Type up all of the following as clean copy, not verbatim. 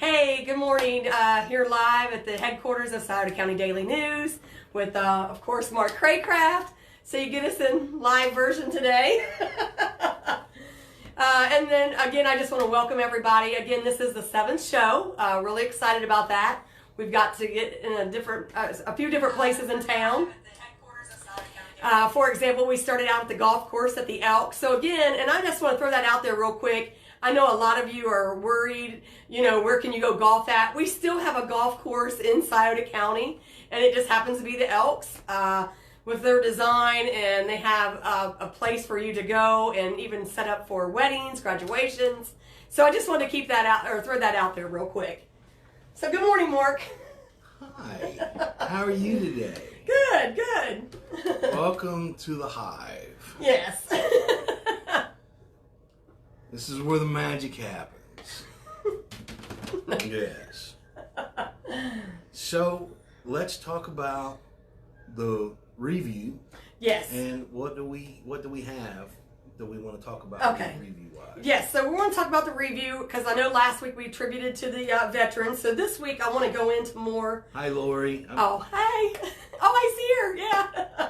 Hey, good morning. Here live at the headquarters of Scioto County Daily News with, of course, Mark Craycraft. So you get us in live version today. And then, again, I just want to welcome everybody. Again, this is the 7th show. Really excited about that. We've got to get in a few different places in town. For example, we started out at the golf course at the Elk. So again, and I just want to throw that out there real quick. I know a lot of you are worried, where can you go golf at? We still have a golf course in Scioto County, and it just happens to be the Elks with their design, and they have a place for you to go and even set up for weddings, graduations. So I just wanted to keep that out, or throw that out there real quick. So good morning, Mark. Hi, how are you today? Good, good. Welcome to the Hive. Yes. This is where the magic happens. Yes. So let's talk about the review. Yes. And what do we have that we want to talk about? Okay. Review-wise? Yes. So we want to talk about the review because I know last week we attributed to the veterans. So this week I want to go into more. Hi, Lori. Oh, hey. Oh, I see her. Yeah.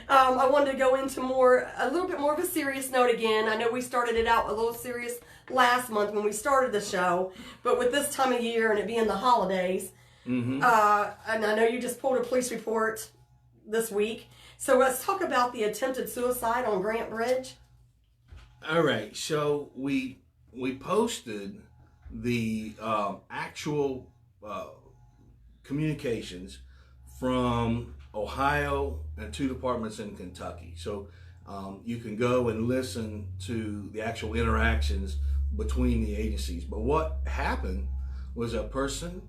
I wanted to go into a little bit more of a serious note again. I know we started it out a little serious last month when we started the show, but with this time of year and it being the holidays, and I know you just pulled a police report this week. So let's talk about the attempted suicide on Grant Bridge. All right. So we posted the actual communications from Ohio and 2 departments in Kentucky. So you can go and listen to the actual interactions between the agencies. But what happened was a person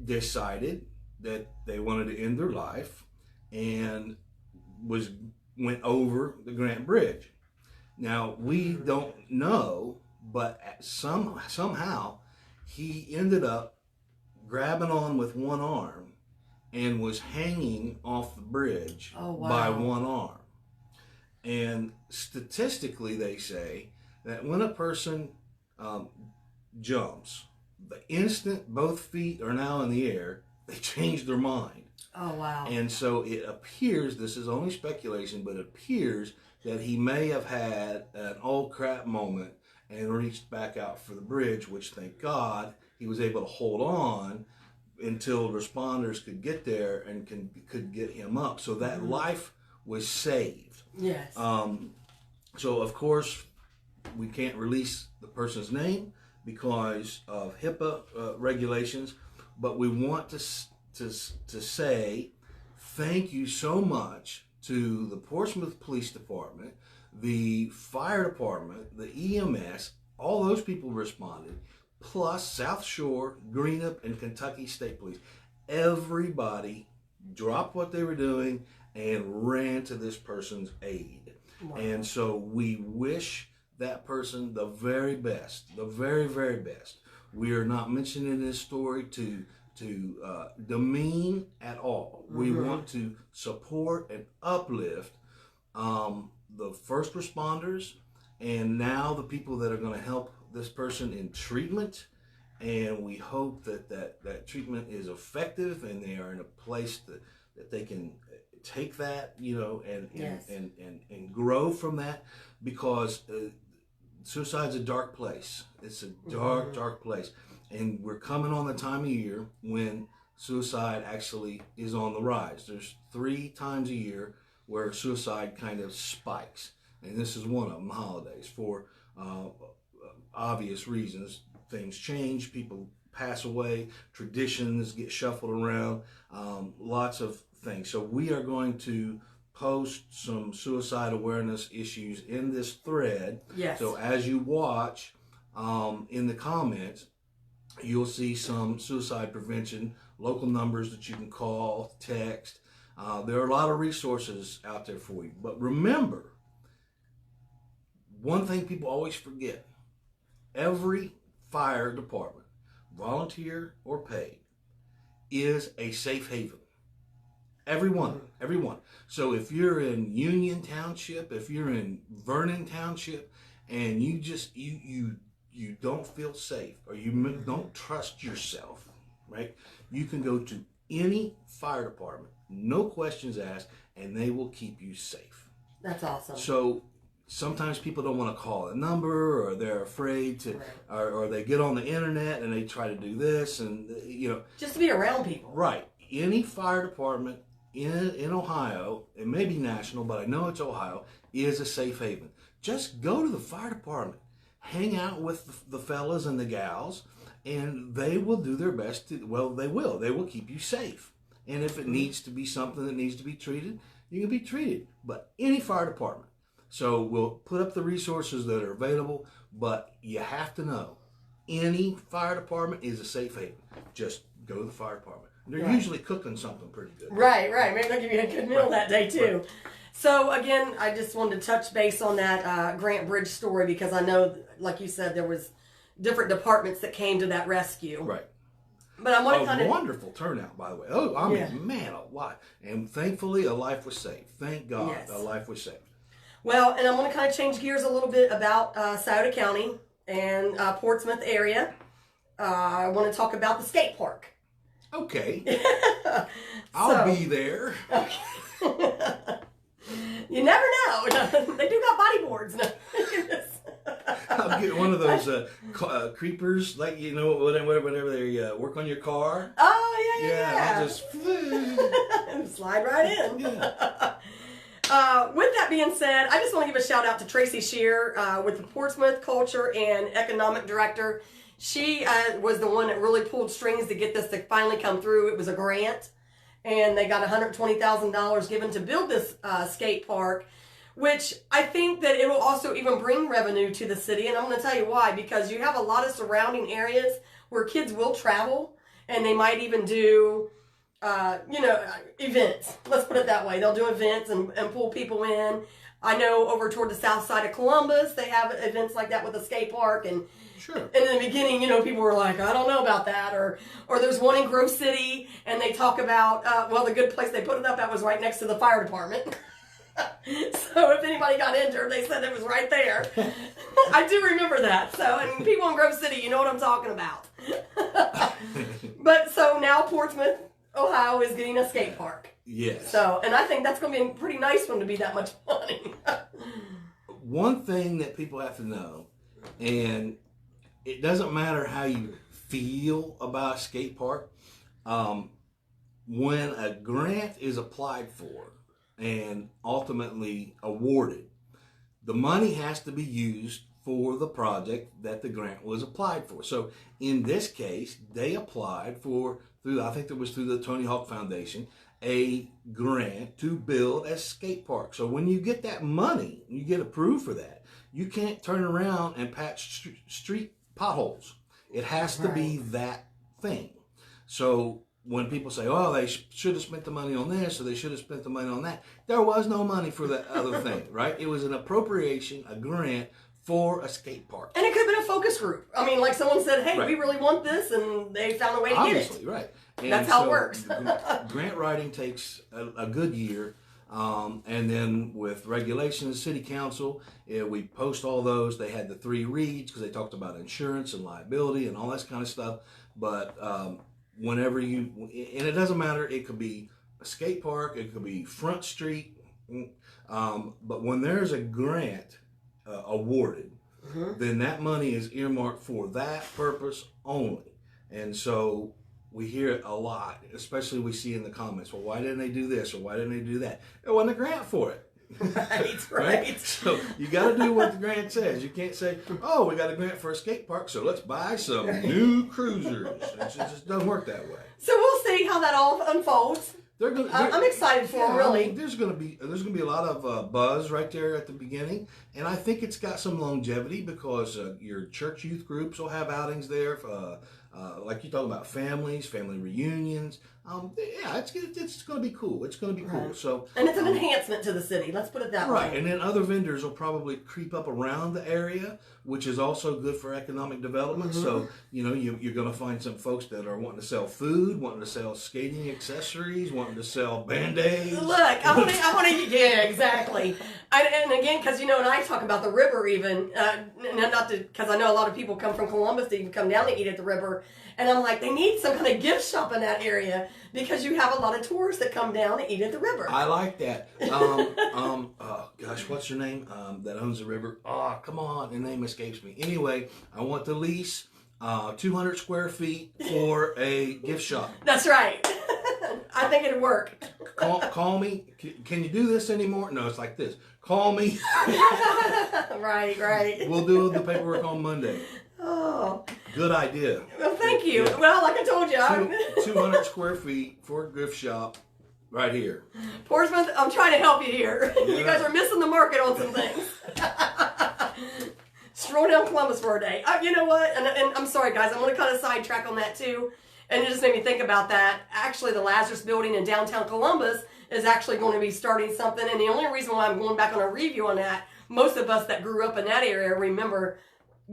decided that they wanted to end their life and went over the Grant Bridge. Now, we don't know, but somehow he ended up grabbing on with one arm and was hanging off the bridge by one arm. And statistically, they say that when a person jumps, the instant both feet are now in the air, they change their mind. Oh, wow. And so it appears, this is only speculation, but it appears that he may have had an oh crap moment and reached back out for the bridge, which thank God he was able to hold on until responders could get there and could get him up. So that life was saved. Yes. So of course we can't release the person's name because of HIPAA regulations, but we want to say thank you so much to the Portsmouth Police Department, the fire department, the EMS, all those people responded, plus South Shore, Greenup, and Kentucky State Police. Everybody dropped what they were doing and ran to this person's aid. Wow. And so we wish that person the very best, the very, very best. We are not mentioning this story to demean at all. We want to support and uplift the first responders and now the people that are going to help this person in treatment, and we hope that treatment is effective and they are in a place that they can take that, and grow from that, because suicide's a dark place. It's a dark place, and we're coming on the time of year when suicide actually is on the rise. There's 3 times a year where suicide kind of spikes, and this is one of them, holidays, for obvious reasons. Things change, people pass away, traditions get shuffled around, lots of things. So we are going to post some suicide awareness issues in this thread. Yes. So as you watch, in the comments, you'll see some suicide prevention, local numbers that you can call, text. There are a lot of resources out there for you. But remember, one thing people always forget: every fire department, volunteer or paid, is a safe haven. Everyone. So if you're in Union Township, if you're in Vernon Township, and you you don't feel safe or you don't trust yourself, right? You can go to any fire department, no questions asked, and they will keep you safe. That's awesome. So sometimes people don't want to call a number, or they're afraid to, or they get on the internet and they try to do this, and just to be around people. Right. Any fire department in Ohio, it may be national, but I know it's Ohio, is a safe haven. Just go to the fire department, hang out with the fellas and the gals, and they will do their best to, they will keep you safe. And if it needs to be something that needs to be treated, you can be treated. But any fire department. So we'll put up the resources that are available, but you have to know, any fire department is a safe haven. Just go to the fire department. They're usually cooking something pretty good. Right. Maybe they'll give you a good meal that day too. Right. So again, I just wanted to touch base on that Grant Bridge story, because I know, like you said, there was different departments that came to that rescue. Right. But I want to kind of wonderful turnout, by the way. Oh, I mean, man, a lot. And thankfully, a life was saved. Thank God, a life was saved. Well, and I'm going to kind of change gears a little bit about Scioto County and Portsmouth area. I want to talk about the skate park. Okay. I'll be there. Okay. You never know. They do got body boards. I'll get one of those creepers, like, whenever they work on your car. Oh, yeah. I'll just slide right in. Yeah. With that being said, I just want to give a shout out to Tracy Shear with the Portsmouth Culture and Economic Director. She was the one that really pulled strings to get this to finally come through. It was a grant, and they got $120,000 given to build this skate park, which I think that it will also even bring revenue to the city. And I'm going to tell you why, because you have a lot of surrounding areas where kids will travel, and they might even do, events. Let's put it that way. They'll do events and pull people in. I know over toward the south side of Columbus, they have events like that with a skate park. And sure. And in the beginning, people were like, I don't know about that. Or there's one in Grove City, and they talk about, the good place they put it up at was right next to the fire department. So if anybody got injured, they said it was right there. I do remember that. So, and people in Grove City, you know what I'm talking about. But so now Portsmouth, Ohio is getting a skate park. Yes. So, and I think that's going to be a pretty nice one to be that much money. One thing that people have to know, and it doesn't matter how you feel about a skate park, when a grant is applied for and ultimately awarded, the money has to be used for the project that the grant was applied for. So in this case, they applied through the Tony Hawk Foundation, a grant to build a skate park. So when you get that money, you get approved for that, you can't turn around and patch street potholes. It has to be that thing. So when people say, oh, they should have spent the money on this, or they should have spent the money on that, there was no money for that other thing, right? It was an appropriation, a grant for a skate park. And it could have been a focus group. I mean, like someone said, hey, we really want this, and they found a way to get it. Obviously, right. And that's how it works. Grant writing takes a good year. And then with regulations, city council, we post all those. They had the 3 reads because they talked about insurance and liability and all that kind of stuff. But whenever and it doesn't matter, it could be a skate park, it could be Front Street. But when there's a grant awarded, then that money is earmarked for that purpose only. And so we hear it a lot, especially we see in the comments, well, why didn't they do this, or why didn't they do that? There wasn't a grant for it. Right. So you got to do what the grant says. You can't say, oh, we got a grant for a skate park, so let's buy some new cruisers. It just doesn't work that way. So we'll see how that all unfolds. I'm excited for them, really. There's going to be a lot of buzz right there at the beginning, and I think it's got some longevity because your church youth groups will have outings there. Like you talk about families, family reunions. It's going to be cool. It's going to be cool. So, and it's an enhancement to the city. Let's put it that way. Right, and then other vendors will probably creep up around the area, which is also good for economic development. So, you're going to find some folks that are wanting to sell food, wanting to sell skating accessories, wanting to sell Band-Aids. Look, I want to. Yeah, exactly. And again, because and I talk about the river even, not because I know a lot of people come from Columbus to even come down to eat at the river, and I'm like, they need some kind of gift shop in that area because you have a lot of tourists that come down to eat at the river. I like that. Gosh, what's her name? That owns the river. Oh, come on, the name escapes me. Anyway, I want to lease 200 square feet for a gift shop. That's right. I think it'd work. Call me. Can you do this anymore? No, it's like this. Call me. Right. We'll do the paperwork on Monday. Oh. Good idea. Well, thank you. Yeah. Well, like I told you, 200 square feet for a gift shop right here. Portsmouth, I'm trying to help you here. Yeah. You guys are missing the market on some things. Stroll down Columbus for a day. You know what? And I'm sorry, guys. I'm going to kind of sidetrack on that, too. And it just made me think about that. Actually, the Lazarus Building in downtown Columbus is actually going to be starting something. And the only reason why I'm going back on a review on that, most of us that grew up in that area remember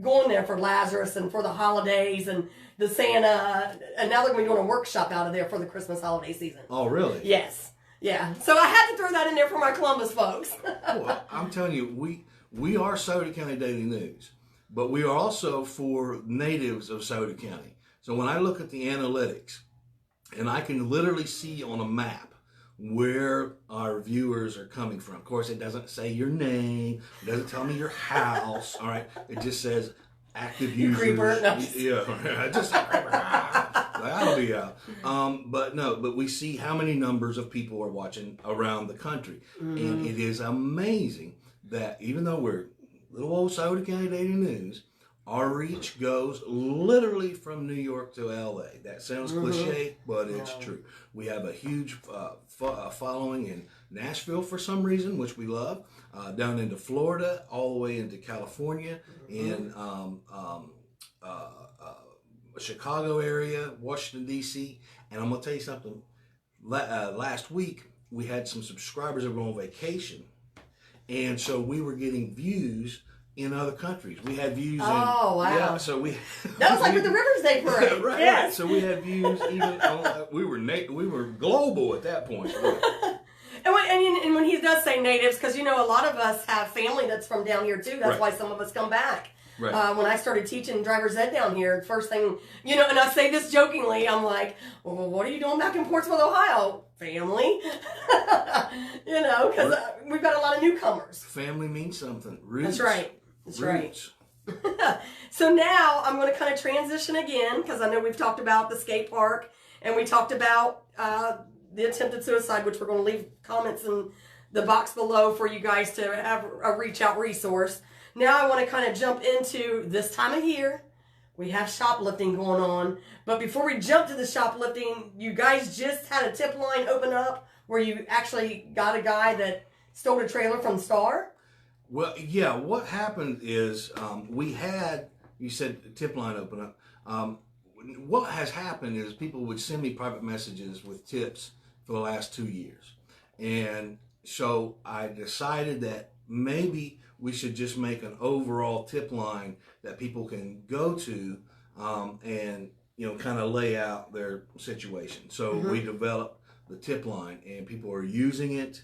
going there for Lazarus and for the holidays and the Santa. And now they're going to be doing a workshop out of there for the Christmas holiday season. Oh, really? Yes. Yeah. So I had to throw that in there for my Columbus folks. Well, I'm telling you, we are Sauter County Daily News, but we are also for natives of Sauter County. So when I look at the analytics, and I can literally see on a map where our viewers are coming from. Of course, it doesn't say your name. It doesn't tell me your house. All right. It just says active users. Creeper. No. Yeah. Just that'll be out. But we see how many numbers of people are watching around the country. Mm-hmm. And it is amazing that even though we're little old Sauter County Daily News, our reach goes literally from New York to LA. That sounds cliche, but it's true. We have a huge following in Nashville for some reason, which we love, down into Florida, all the way into California, in Chicago area, Washington, D.C. And I'm going to tell you something. Last week, we had some subscribers that were on vacation, and so we were getting views in other countries. We had views. Oh, wow. Yeah, so we. That was like with the Rivers Day Parade. Right. Yes. Right. So we had views even on, we were global at that point. And when he does say natives, because a lot of us have family that's from down here too. That's why some of us come back. Right. When I started teaching driver's ed down here, the first thing, and I say this jokingly, I'm like, well, what are you doing back in Portsmouth, Ohio? Family. Because we've got a lot of newcomers. Family means something. Roots. That's right. That's right. So now I'm going to kind of transition again, because I know we've talked about the skate park, and we talked about the attempted suicide, which we're going to leave comments in the box below for you guys to have a reach out resource. Now I want to kind of jump into this time of year. We have shoplifting going on. But before we jump to the shoplifting, you guys just had a tip line open up where you actually got a guy that stole a trailer from Star. Well, yeah, what happened is we had, you said tip line open up. What has happened is people would send me private messages with tips for the last 2 years. And so I decided that maybe we should just make an overall tip line that people can go to and, kind of lay out their situation. So we developed the tip line, and people are using it,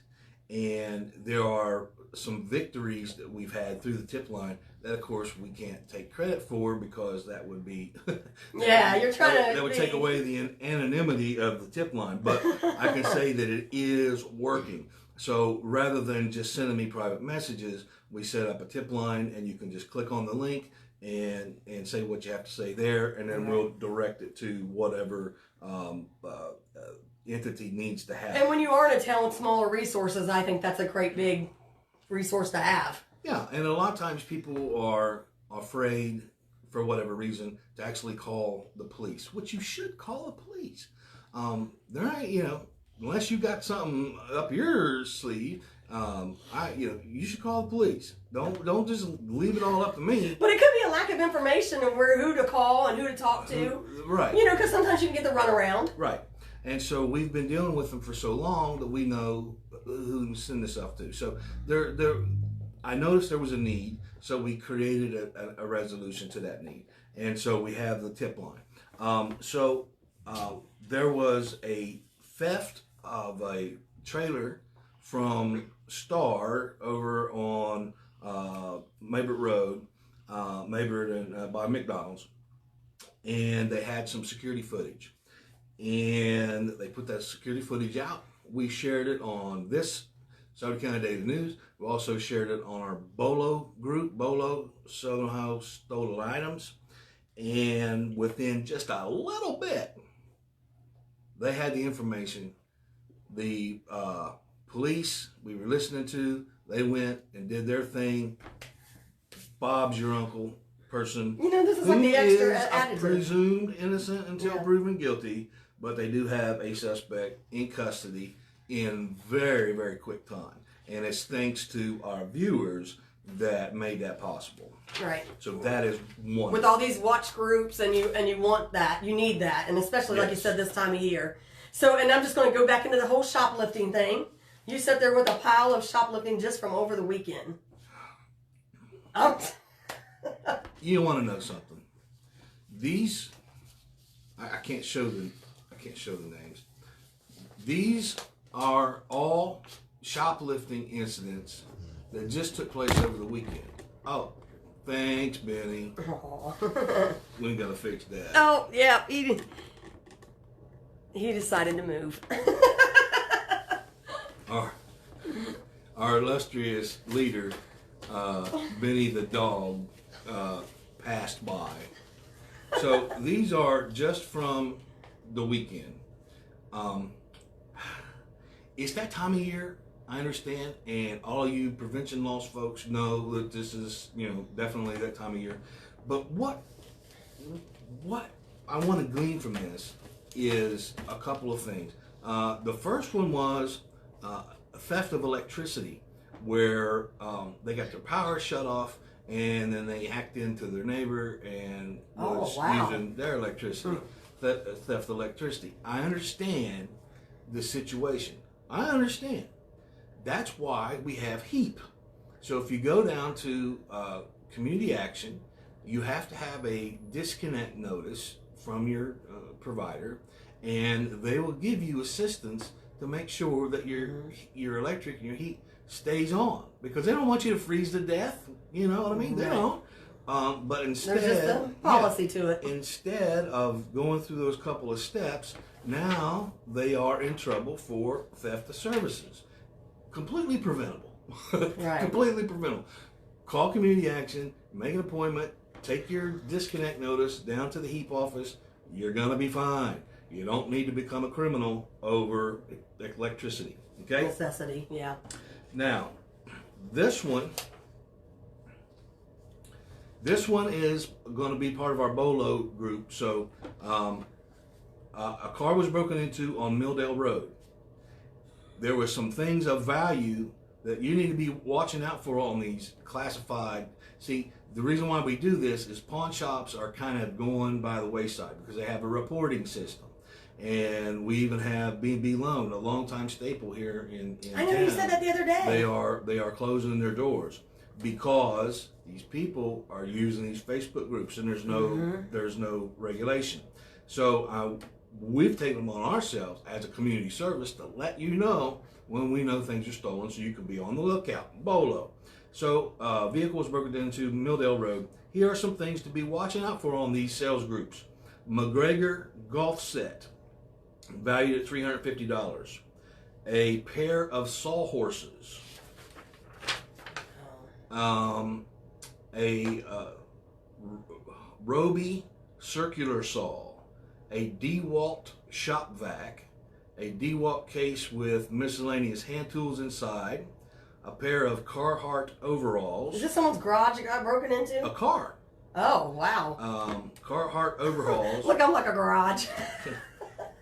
and there are some victories that we've had through the tip line that, of course, we can't take credit for because that would be you're trying that would take away the anonymity of the tip line. But I can say that it is working. So rather than just sending me private messages, we set up a tip line, and you can just click on the link and say what you have to say there, and then we'll direct it to whatever entity needs to have. And when you are in a town with smaller resources, I think that's a great big resource to have. Yeah, and a lot of times people are afraid, for whatever reason, to actually call the police, which you should call the police. They're not, unless you got something up your sleeve, you should call the police. Don't just leave it all up to me. But it could be a lack of information of who to call and who to talk to. Right. Because sometimes you can get the runaround. Right. And so we've been dealing with them for so long that we know who to send this stuff to. So I noticed there was a need, so we created a resolution to that need. And so we have the tip line. There was a theft of a trailer from Star over on Maybert Road, Maybert and by McDonald's, and they had some security footage, and they put that security footage out. We shared it on this Southern County Daily News. We also shared it on our BOLO group, BOLO, Southern Ohio Stolen Items. And within just a little bit, they had the information. The police we were listening to, they went and did their thing. Bob's your uncle person. You know, this is like the extra is additive. Presumed innocent until proven guilty, but they do have a suspect in custody in very, very quick time. And it's thanks to our viewers that made that possible. Right. So that is one. With all these watch groups, and you want that, you need that, and especially like you said this time of year. So, and I'm just going to go back into the whole shoplifting thing. You sat there with a pile of shoplifting just from over the weekend. You want to know something? These, I can't show them. I can't show the names. These are all shoplifting incidents that just took place over the weekend. Oh, thanks, Benny. We gotta fix that. Oh, yeah. He decided to move. Our illustrious leader, Benny the dog, passed by. So these are just from the weekend. It's that time of year, I understand, and all of you prevention laws folks know that this is, definitely that time of year. But what I want to glean from this is a couple of things. The first one was theft of electricity, where they got their power shut off, and then they hacked into their neighbor and was using their electricity. Theft of electricity. I understand the situation. I understand. That's why we have HEAP. So if you go down to community action, you have to have a disconnect notice from your provider, and they will give you assistance to make sure that your electric and your heat stays on, because they don't want you to freeze to death. You know what I mean? They don't. But instead, there's just a policy to it. Instead of going through those couple of steps, now they are in trouble for theft of services. Completely preventable. Right. Completely preventable. Call community action, make an appointment, take your disconnect notice down to the HEAP office. You're going to be fine. You don't need to become a criminal over electricity. Okay? Necessity, yeah. Now, this one is going to be part of our BOLO group. So, a car was broken into on Milldale Road. There were some things of value that you need to be watching out for on these classified. See, the reason why we do this is pawn shops are kind of going by the wayside because they have a reporting system. And we even have B&B Loan, a longtime staple here in I know, town. you said that the other day. They are closing their doors because these people are using these Facebook groups, and there's no regulation. So we've taken them on ourselves as a community service to let you know when we know things are stolen, so you can be on the lookout. BOLO. So vehicle was broken into Milldale Road. Here are some things to be watching out for on these sales groups. McGregor golf set, valued at $350. A pair of sawhorses. A Roby circular saw. A DeWalt shop vac. A DeWalt case with miscellaneous hand tools inside. A pair of Carhartt overalls. Is this someone's garage that got broken into? A car. Oh, wow. Carhartt overalls. Look, I'm like a garage.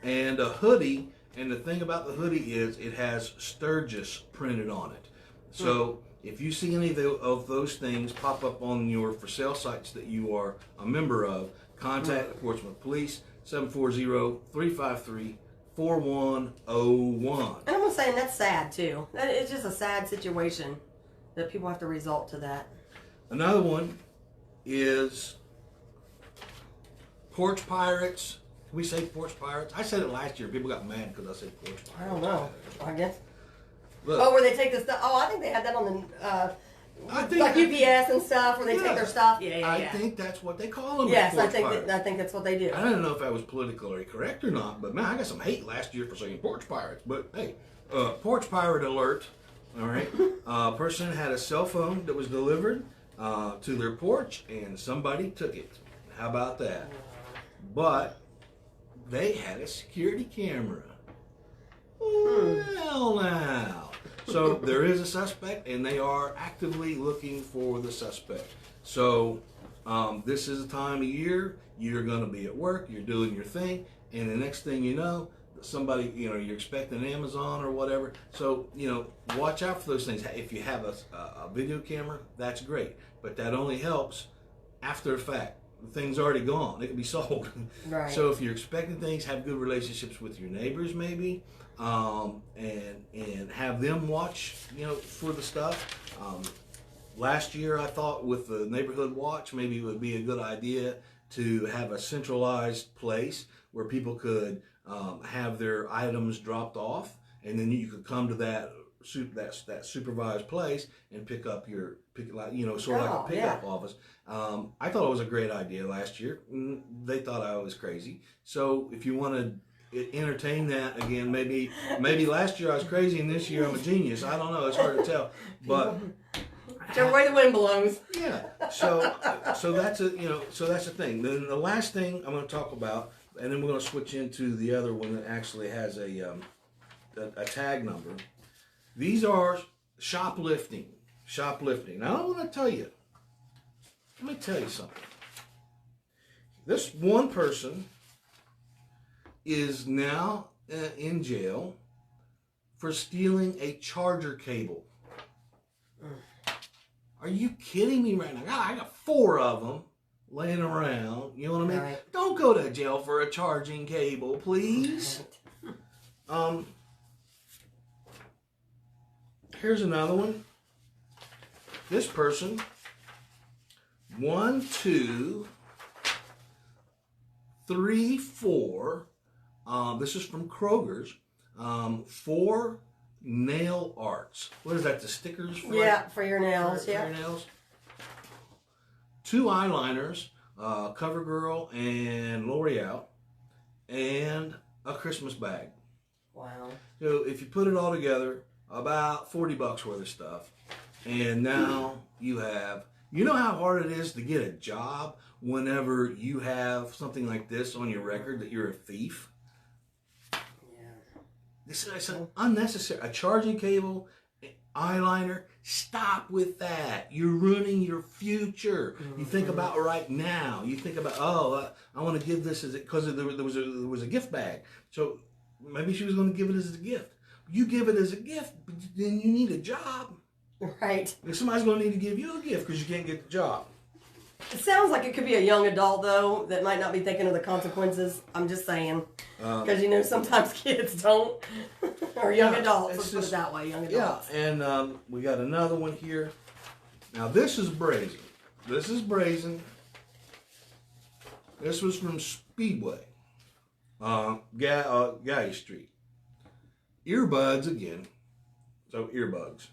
And a hoodie. And the thing about the hoodie is it has Sturgis printed on it. So if you see any of those things pop up on your for sale sites that you are a member of, contact the Portsmouth Police, 740-353-4101. And I'm saying that's sad too. It's just a sad situation that people have to resort to that. Another one is porch pirates. Can we say porch pirates? I said it last year. People got mad because I said porch pirates. I don't know. I guess. Look, Oh, where they take the stuff. Oh, I think they had that on the I think like UPS and stuff, where they take their stuff. Yeah. I think that's what they call them. Yes, porch pirates. I think that's what they do. I don't know if that was politically correct or not, but man, I got some hate last year for saying porch pirates. But hey, porch pirate alert. All right, person had a cell phone that was delivered to their porch, and somebody took it. How about that? But they had a security camera. Well, now. So there is a suspect, and they are actively looking for the suspect. So this is a time of year you're going to be at work, you're doing your thing, and the next thing you know, somebody, you're expecting Amazon or whatever. So, watch out for those things. If you have a video camera, that's great, but that only helps after the fact. The thing's already gone. It can be sold. Right. So if you're expecting things, have good relationships with your neighbors, maybe, and have them watch, for the stuff. Last year, I thought with the neighborhood watch, maybe it would be a good idea to have a centralized place where people could have their items dropped off, and then you could come to that supervised place and pick up like a pickup office. I thought it was a great idea last year. They thought I was crazy. So if you want to entertain that again, maybe last year I was crazy and this year I'm a genius. I don't know. It's hard to tell, but whichever way the wind blows. Yeah. So that's the thing. Then the last thing I'm going to talk about, and then we're going to switch into the other one that actually has a tag number. These are shoplifting. Now I want to tell you. Let me tell you something. This one person is now in jail for stealing a charger cable. Are you kidding me right now? I got 4 of them laying around. You know what I mean? Right. Don't go to jail for a charging cable, please. Here's another one. This person, 1, 2, 3, 4. This is from Kroger's. 4 nail arts. What is that? The stickers? For your nails. For your nails. 2 eyeliners, CoverGirl and L'Oreal, and a Christmas bag. Wow. So if you put it all together, about $40 worth of stuff. And now you have, how hard it is to get a job whenever you have something like this on your record that you're a thief? Yeah. This is unnecessary. A charging cable, eyeliner, stop with that. You're ruining your future. You think about right now. You think about, I want to give this because there was a gift bag. So maybe she was going to give it as a gift. You give it as a gift, but then you need a job. Right. If somebody's going to need to give you a gift because you can't get the job. It sounds like it could be a young adult, though, that might not be thinking of the consequences. I'm just saying. Because, sometimes kids don't. Or young adults. Let's put it that way, young adults. Yeah, and we got another one here. Now, this is brazen. This was from Speedway, Guy Street. Earbuds again. So, earbuds.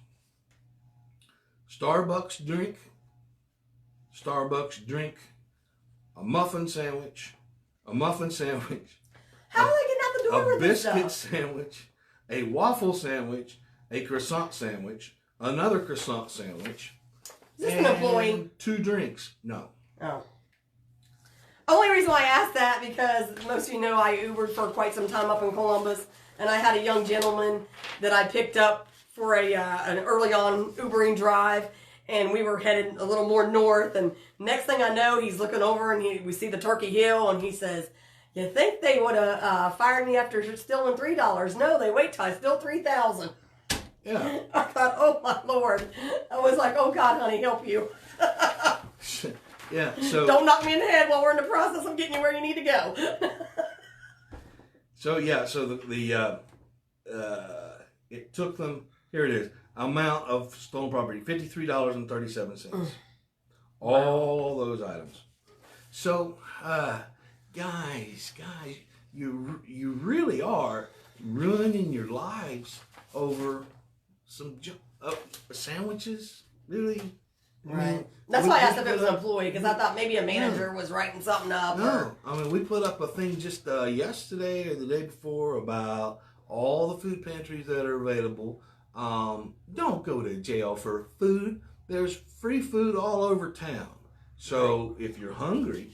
Starbucks drink, a muffin sandwich, How are they getting out the door with this stuff? A biscuit sandwich, a waffle sandwich, a croissant sandwich, another croissant sandwich. Is this an employee? 2 drinks. No. Oh. Only reason why I asked that because most of you know I Ubered for quite some time up in Columbus, and I had a young gentleman that I picked up for an early on Ubering drive, and we were headed a little more north, and next thing I know, he's looking over and we see the Turkey Hill, and he says, "You think they would have fired me after stealing $3? No, they wait till I steal $3,000." Yeah. I thought, oh my Lord. I was like, oh God, honey, help you. Yeah. So don't knock me in the head while we're in the process of getting you where you need to go. So it took them. Here it is. Amount of stolen property, $53.37. All those items. So, guys, you really are ruining your lives over sandwiches, really. Right. That's why I asked if it was an employee, because I thought maybe a manager was writing something up. No, I mean, we put up a thing just yesterday or the day before about all the food pantries that are available. Don't go to jail for food. There's free food all over town. So if you're hungry,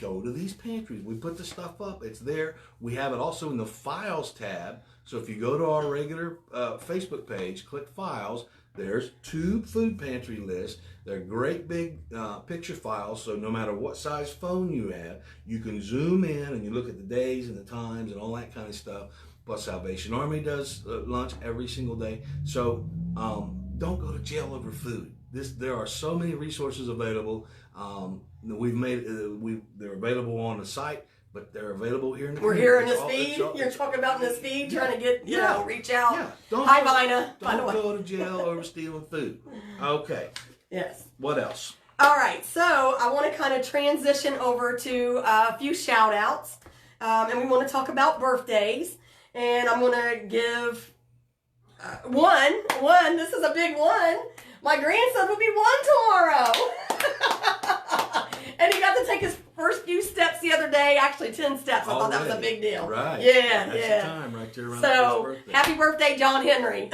go to these pantries. We put the stuff up. It's there. We have it also in the Files tab. So if you go to our regular Facebook page, click Files, there's 2 food pantry lists. They're great big picture files, so no matter what size phone you have, you can zoom in and you look at the days and the times and all that kind of stuff. Plus Salvation Army does lunch every single day. So don't go to jail over food. There are so many resources available. We've made they're available on the site, but they're available here in the We're here in this feed. You're talking about in this feed, trying to get, you know, reach out. Yeah. Hi, Vina. Don't go to jail over stealing food. Okay. Yes. What else? All right. So I want to kind of transition over to a few shout outs. And we want to talk about birthdays. And I'm going to give one. This is a big one. My grandson will be 1 tomorrow. And he got to take his first few steps the other day. Actually, 10 steps. I thought that was a big deal. Right. Yeah, That's the time right there around his birthday. Happy birthday, John Henry.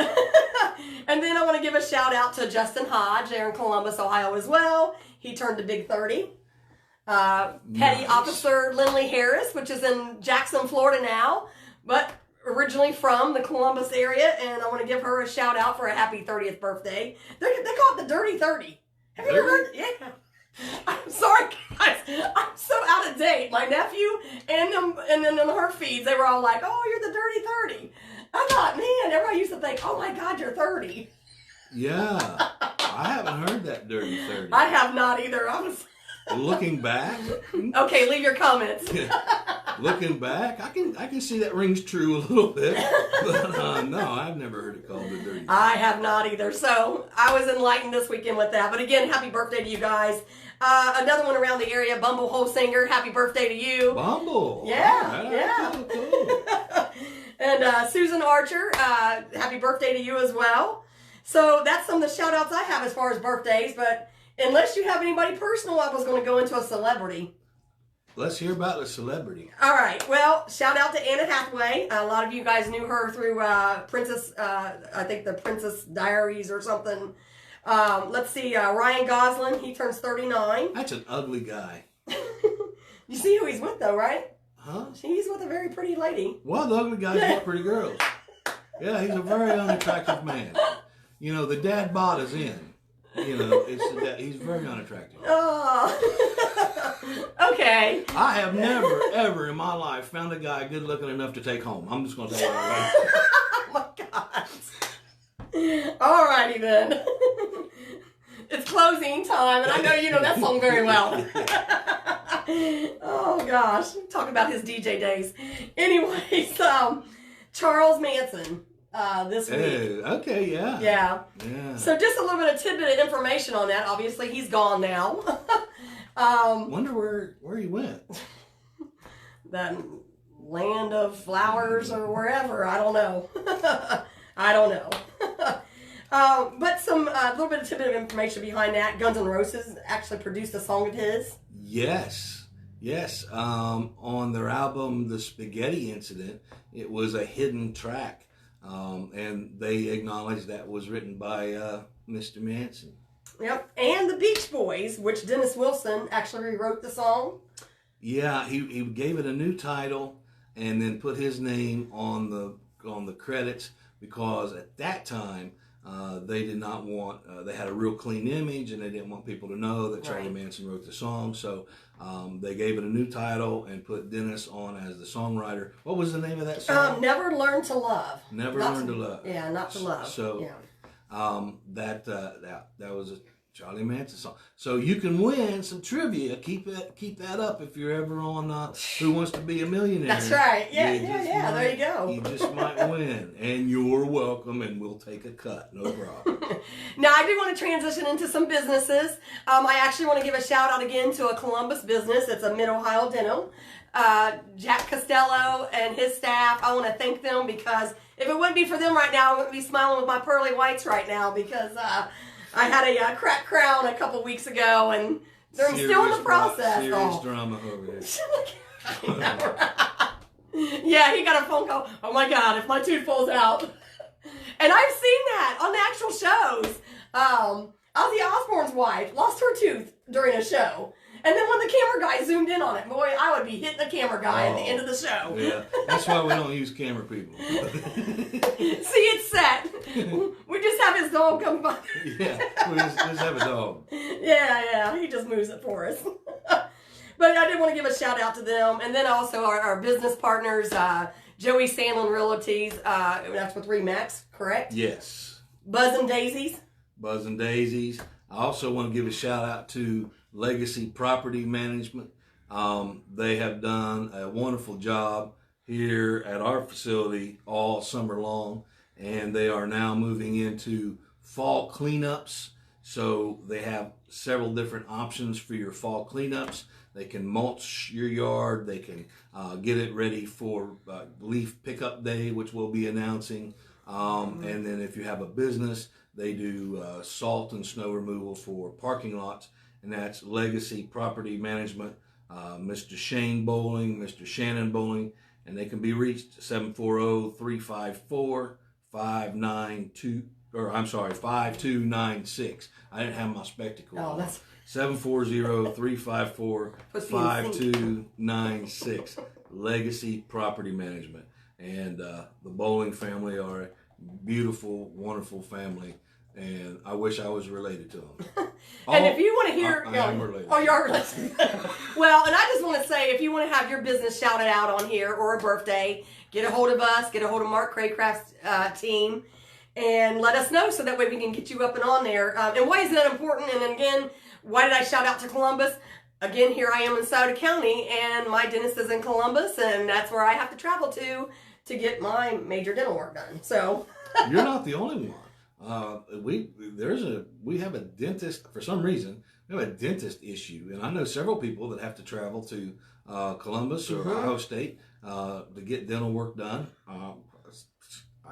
And then I want to give a shout out to Justin Hodge there in Columbus, Ohio as well. He turned a big 30. Petty Officer Lindley Harris, which is in Jackson, Florida now, but originally from the Columbus area, and I want to give her a shout out for a happy 30th birthday. They call it the Dirty 30. Have you ever heard? Yeah. I'm sorry, guys. I'm so out of date. My nephew and then on her feeds, they were all like, "Oh, you're the Dirty 30." I thought, man, everybody used to think, "Oh my God, you're 30." Yeah, I haven't heard that Dirty 30. I have not either. I was looking back. Okay, leave your comments. Looking back, I can see that rings true a little bit, but no, I've never heard it called the Dirty 30. I have not either. So I was enlightened this weekend with that. But again, happy birthday to you guys. Another one around the area, Bumble Holsinger. Happy birthday to you. Bumble. Yeah, Right. yeah. Cool. And Susan Archer, happy birthday to you as well. So that's some of the shout outs I have as far as birthdays. But unless you have anybody personal, I was going to go into a celebrity. Let's hear about the celebrity. All right. Well, shout out to Anna Hathaway. A lot of you guys knew her through Princess, I think the Princess Diaries or something. Let's see, Ryan Gosling, he turns 39. That's an ugly guy. You see who he's with though, right? Huh? He's with a very pretty lady. Well, the ugly guys get pretty girls. Yeah, he's a very unattractive man. You know, the dad bod is in. You know, he's very unattractive. Oh. Okay. I have never, ever in my life found a guy good looking enough to take home. I'm just going to tell you that Oh my God. All righty then. It's closing time, and I know you know that song very well. Oh gosh, talk about his DJ days. Anyways, Charles Manson. This week. Okay, yeah. Yeah. So just a little bit of tidbit of information on that. Obviously, he's gone now. Wonder where he went. The land of flowers or wherever. I don't know. I don't know. But some little bit of tidbit of information behind that. Guns N' Roses actually produced a song of his. Yes. On their album, The Spaghetti Incident, it was a hidden track. And they acknowledged that was written by Mr. Manson. Yep, and the Beach Boys, which Dennis Wilson actually rewrote the song. Yeah, he gave it a new title and then put his name on the credits because at that time they did not want they had a real clean image and they didn't want people to know that Charlie Manson wrote the song. So they gave it a new title and put Dennis on as the songwriter. What was the name of that song? Never Learn to Love. Never Learn to Love. Yeah, not to love. So yeah. that was a Charlie Manson song. So you can win some trivia. Keep that up if you're ever on Who Wants to Be a Millionaire. That's right. Yeah. There you go. You just might win, and you're welcome, and we'll take a cut. No problem. Now I do want to transition into some businesses. I actually want to give a shout out again to a Columbus business. It's a Mid-Ohio Dental. Jack Costello and his staff. I want to thank them because if it wouldn't be for them right now, I wouldn't be smiling with my pearly whites right now because I had a cracked crown a couple weeks ago, and they're still in the process. Serious drama over there. Yeah, he got a phone call. Oh my God, if my tooth falls out. And I've seen that on the actual shows. Ozzy Osbourne's wife lost her tooth during a show. And then when the camera guy zoomed in on it, boy, I would be hitting the camera guy at the end of the show. Yeah, that's why we don't use camera people. See, it's set. We just have his dog come by. Yeah, we just have a dog. Yeah, he just moves it for us. But I did want to give a shout out to them. And then also our business partners, Joey Sandlin Realties, that's with Remax, correct? Yes. Buzz and Daisies. Buzz and Daisies. I also want to give a shout out to Legacy Property Management. They have done a wonderful job here at our facility all summer long, and they are now moving into fall cleanups. So they have several different options for your fall cleanups. They can mulch your yard. They can get it ready for leaf pickup day, which we'll be announcing. And then if you have a business, they do salt and snow removal for parking lots. And that's Legacy Property Management, Mr. Shane Bowling, Mr. Shannon Bowling, and they can be reached 5296. I didn't have my spectacles. Oh, that's 740-354-5296. Legacy Property Management. And the Bowling family are a beautiful, wonderful family. And I wish I was related to them. And if you want to hear... I am related. Oh, you are related. Well, and I just want to say, if you want to have your business shouted out on here or a birthday, get a hold of us, get a hold of Mark Craycraft's team, and let us know so that way we can get you up and on there. And why is that important? And again, why did I shout out to Columbus? Again, here I am in Sauter County, and my dentist is in Columbus, and that's where I have to travel to get my major dental work done. So... You're not the only one. We have a dentist for some reason. We have a dentist issue, and I know several people that have to travel to Columbus or Ohio State to get dental work done. I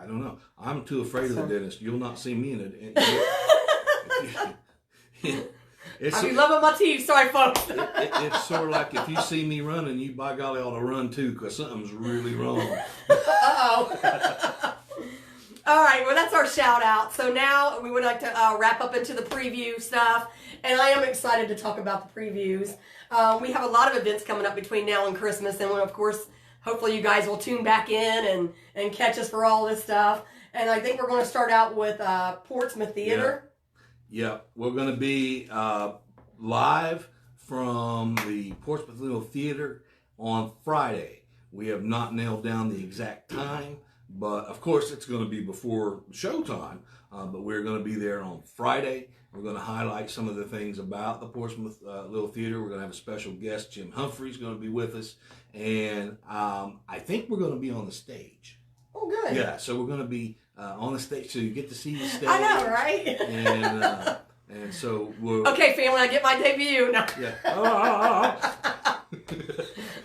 don't know. I'm too afraid of the dentist. You'll not see me in it. I be loving my teeth. Sorry, folks. It's sort of like if you see me running, you by golly ought to run too, because something's really wrong. Uh-oh. All right, well, that's our shout out. So now we would like to wrap up into the preview stuff, and I am excited to talk about the previews. We have a lot of events coming up between now and Christmas, and of course, hopefully you guys will tune back in and catch us for all this stuff. And I think we're going to start out with Portsmouth Theater. Yeah, we're going to be live from the Portsmouth Little Theater on Friday. We have not nailed down the exact time. But, of course, it's going to be before showtime. But we're going to be there on Friday. We're going to highlight some of the things about the Portsmouth Little Theater. We're going to have a special guest. Jim Humphrey's going to be with us. And I think we're going to be on the stage. Oh, good. Yeah, so we're going to be on the stage. So you get to see the stage. I know, right? And so we're... Okay, family, I get my debut. No. Yeah.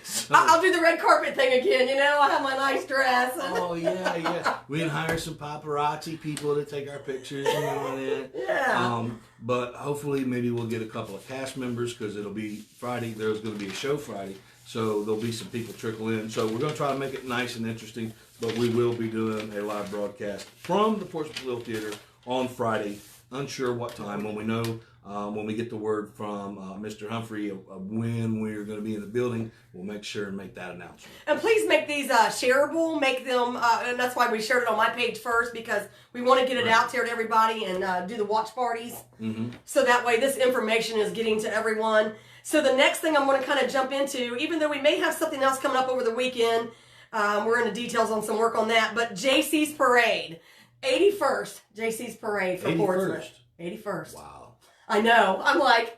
So, I'll do the red carpet thing again, you know? I have my nice dress. Oh, yeah. We can hire some paparazzi people to take our pictures and all that. Yeah. But hopefully maybe we'll get a couple of cast members because it'll be Friday. There's going to be a show Friday. So there'll be some people trickle in. So we're going to try to make it nice and interesting. But we will be doing a live broadcast from the Portsmouth Little Theater on Friday. Unsure what time. When we know, when we get the word from Mr. Humphrey of when we're going to be in the building, we'll make sure and make that announcement. And please make these shareable. Make them, and that's why we shared it on my page first, because we want to get it out there to everybody and do the watch parties. Mm-hmm. So that way this information is getting to everyone. So the next thing I'm going to kind of jump into, even though we may have something else coming up over the weekend, we're in the details on some work on that, but JC's Parade. 81st JC's Parade for Portsmouth. 81st. Wow. I know. I'm like,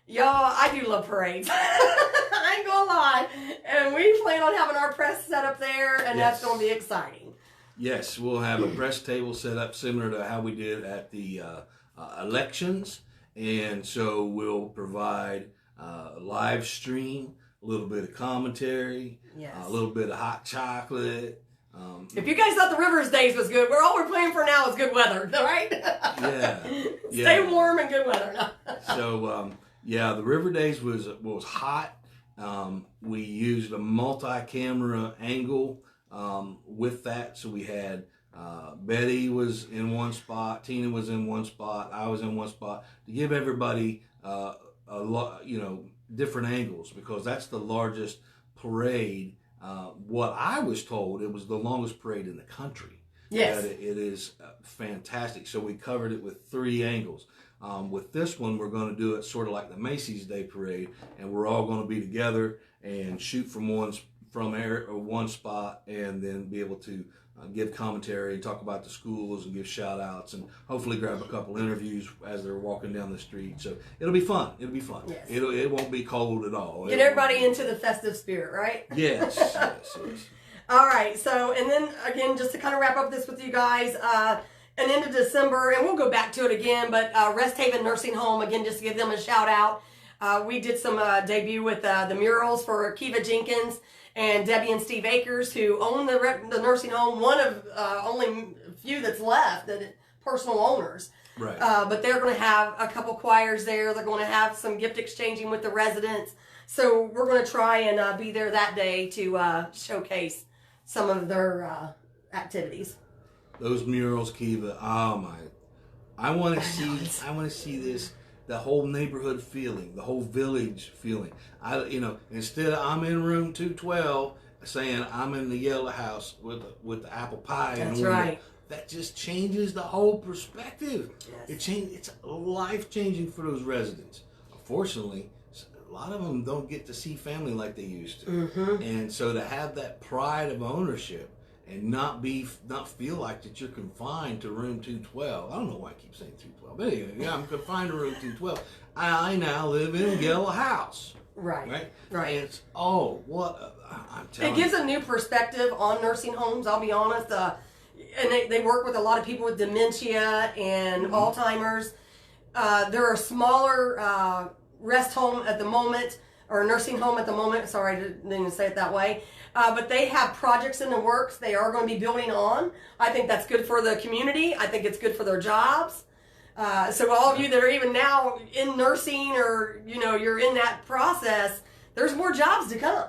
y'all, I do love parades. I ain't gonna lie. And we plan on having our press set up there, and Yes. that's gonna be exciting. Yes, we'll have a press table set up similar to how we did at the elections. And so we'll provide live stream, a little bit of commentary, Yes. a little bit of hot chocolate. If you guys thought the Rivers days was good, all we're playing for now is good weather, all right? Yeah. Stay warm and good weather. So, the River Days was hot. We used a multi-camera angle with that. So we had Betty was in one spot, Tina was in one spot, I was in one spot, to give everybody different angles, because that's the largest parade. What I was told, it was the longest parade in the country. Yes. It is fantastic. So we covered it with 3 angles. With this one, we're going to do it sort of like the Macy's Day Parade, and we're all going to be together and shoot from one spot, and then be able to give commentary and talk about the schools and give shout outs, and hopefully grab a couple interviews as they're walking down the street. So it'll be fun. Yes. It won't be cold at all. Get everybody into the festive spirit, right? Yes. All right. So, and then again, just to kind of wrap up this with you guys, and into December, and we'll go back to it again, but Rest Haven Nursing Home, again, just to give them a shout out. We did some debut with the murals for Kiva Jenkins and Debbie and Steve Akers, who own the nursing home, one of only few that's left, that personal owners. Right. But they're going to have a couple choirs there. They're going to have some gift exchanging with the residents. So we're going to try and be there that day to showcase some of their activities. Those murals, Kiva. Oh my! I want to see this. The whole neighborhood feeling, the whole village feeling. Instead of I'm in room 212, saying I'm in the yellow house with the apple pie. That's right. That just changes the whole perspective. Yes. It's life changing for those residents. Unfortunately, a lot of them don't get to see family like they used to, and so to have that pride of ownership and not feel like that you're confined to room 212. I don't know why I keep saying 212. But anyway, I'm confined to room 212. I now live in a yellow house. Right. And it's, I'm telling It gives a new perspective on nursing homes, I'll be honest. And they work with a lot of people with dementia and Alzheimer's. There are smaller rest home at the moment, or nursing home at the moment. Sorry, I didn't even say it that way. But they have projects in the works they are going to be building on. I think that's good for the community. I think it's good for their jobs. So all of you that are even now in nursing, or you're in that process, there's more jobs to come,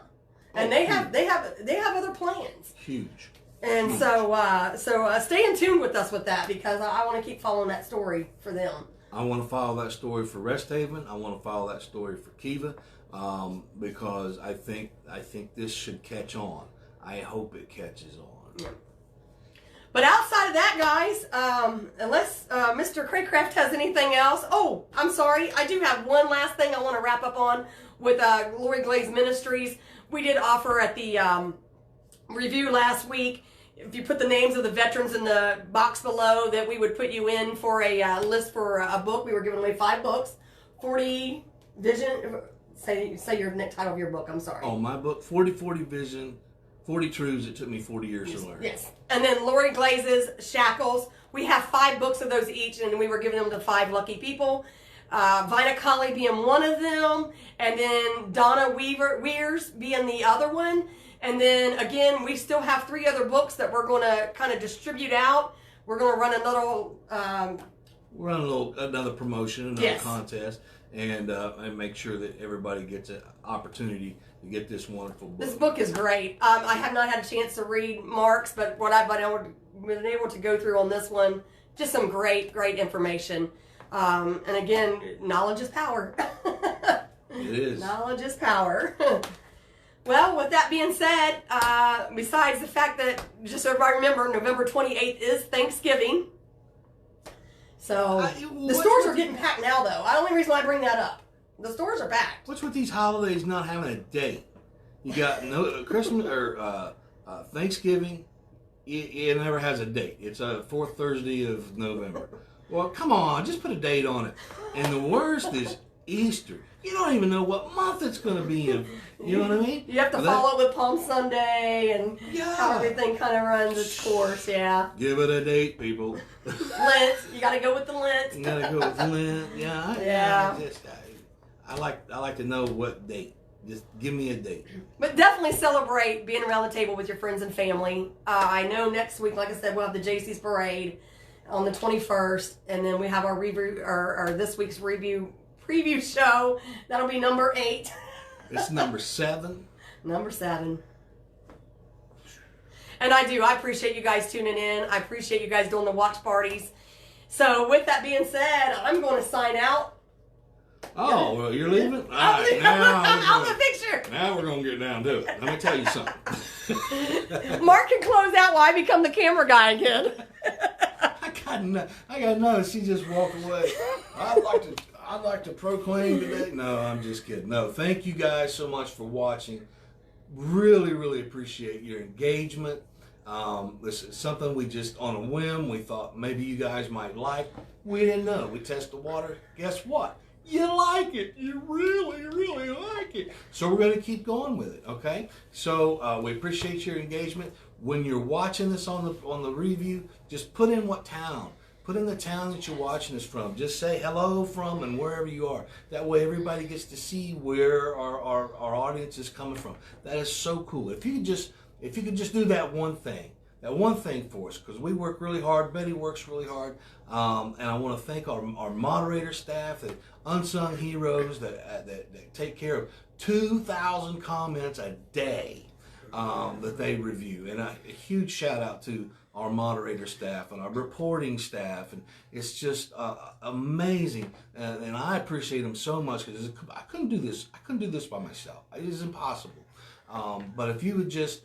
and they have other plans. Huge. And so stay in tune with us with that, because I want to keep following that story for them. I want to follow that story for Rest Haven. I want to follow that story for Kiva. Because I think this should catch on. I hope it catches on. Yeah. But outside of that, guys, unless Mr. Craycraft has anything else. Oh, I'm sorry. I do have one last thing I want to wrap up on with Glory Glaze Ministries. We did offer at the review last week, if you put the names of the veterans in the box below, that we would put you in for a list for a book. We were giving away 5 books, 40 vision. Say your title of your book. I'm sorry. Oh, my book, 40/40 Vision, 40 Truths It Took Me 40 Years to Learn. Yes. And then Lori Glaze's Shackles. We have 5 books of those each, and we were giving them to 5 lucky people. Vina Colley being one of them, and then Donna Weirs being the other one. And then, again, we still have 3 other books that we're going to kind of distribute out. We're going to run another promotion, another contest, and make sure that everybody gets an opportunity to get this wonderful book. This book is great. I have not had a chance to read Mark's, but what I've been able to go through on this one, just some great information. And again, knowledge is power. It is. Knowledge is power. Well, with that being said, besides the fact that, just so everybody remember, November 28th is Thanksgiving. So, the stores are getting packed now, though. The only reason why I bring that up. The stores are packed. What's with these holidays not having a date? You got no Christmas or Thanksgiving. It never has a date. It's a 4th Thursday of November. Well, come on, just put a date on it. And the worst is Easter. You don't even know what month it's going to be in. You know what I mean? You have to follow with Palm Sunday and how Yeah. everything kind of runs its course, yeah. Give it a date, people. Lent, you got to go with the Lent. You gotta go with Lynn. Yeah. Yeah. I like to know what date. Just give me a date. But definitely celebrate being around the table with your friends and family. I know next week, like I said, we'll have the JC's parade on the 21st, and then we have our review or this week's review preview show. That'll be number 8. It's number 7. Number 7. And I appreciate you guys tuning in. I appreciate you guys doing the watch parties. So with that being said, I'm going to sign out. Oh, well, you're leaving? All right, now Out the picture. Now we're going to get down to it. Let me tell you something. Mark can close out while I become the camera guy again. I got noticed. She just walked away. I'd like to proclaim today. No, I'm just kidding. No, thank you guys so much for watching. Really, really appreciate your engagement. This is something we just, on a whim, we thought maybe you guys might like. We didn't know. We test the water. Guess what? You like it. You really, really like it. So we're going to keep going with it, okay? So we appreciate your engagement. When you're watching this on the review, just put in what town. Put in the town that you're watching this from. Just say hello from and wherever you are. That way everybody gets to see where our audience is coming from. That is so cool. If you could just do that one thing for us, because we work really hard. Betty works really hard. And I want to thank our moderator staff, the unsung heroes that take care of 2,000 comments a day that they review. And a huge shout out to our moderator staff and our reporting staff. And it's just amazing. And I appreciate them so much, because I couldn't do this. I couldn't do this by myself. It is impossible. But if you would just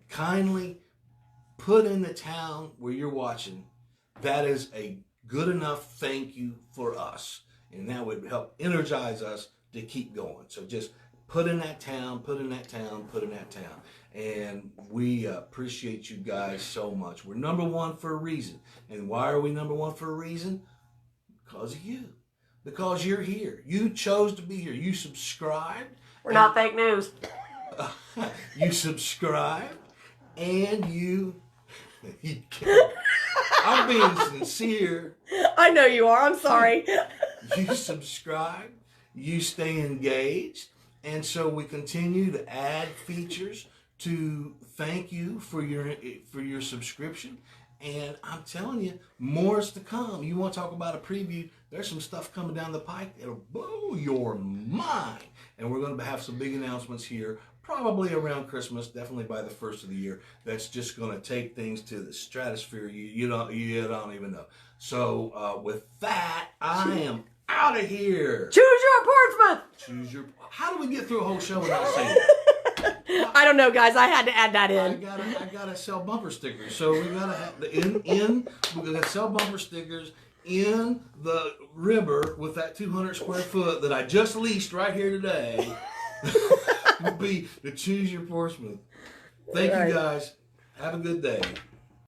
kindly put in the town where you're watching, that is a good enough thank you for us. And that would help energize us to keep going. So just put in that town, put in that town, put in that town. And we appreciate you guys so much. We're number 1 for a reason. And why are we number 1 for a reason? Because of you. Because you're here. You chose to be here. You subscribed. We're not fake news. You subscribed and you I'm being sincere. I know you are. I'm sorry. You subscribe, you stay engaged, and so we continue to add features to thank you for your subscription. And I'm telling you, more is to come. You want to talk about a preview? There's some stuff coming down the pike that'll blow your mind. And we're going to have some big announcements here, probably around Christmas, definitely by the first of the year. That's just going to take things to the stratosphere. You don't even know. So with that, I am out of here. Choose your Portsmouth. How do we get through a whole show without saying it? I don't know, guys. I had to add that in. I gotta sell bumper stickers. So we gotta have we're gonna sell bumper stickers in the river with that 200 square foot that I just leased right here today. Would be to Choose Your Portsmouth. Thank you guys. Have a good day.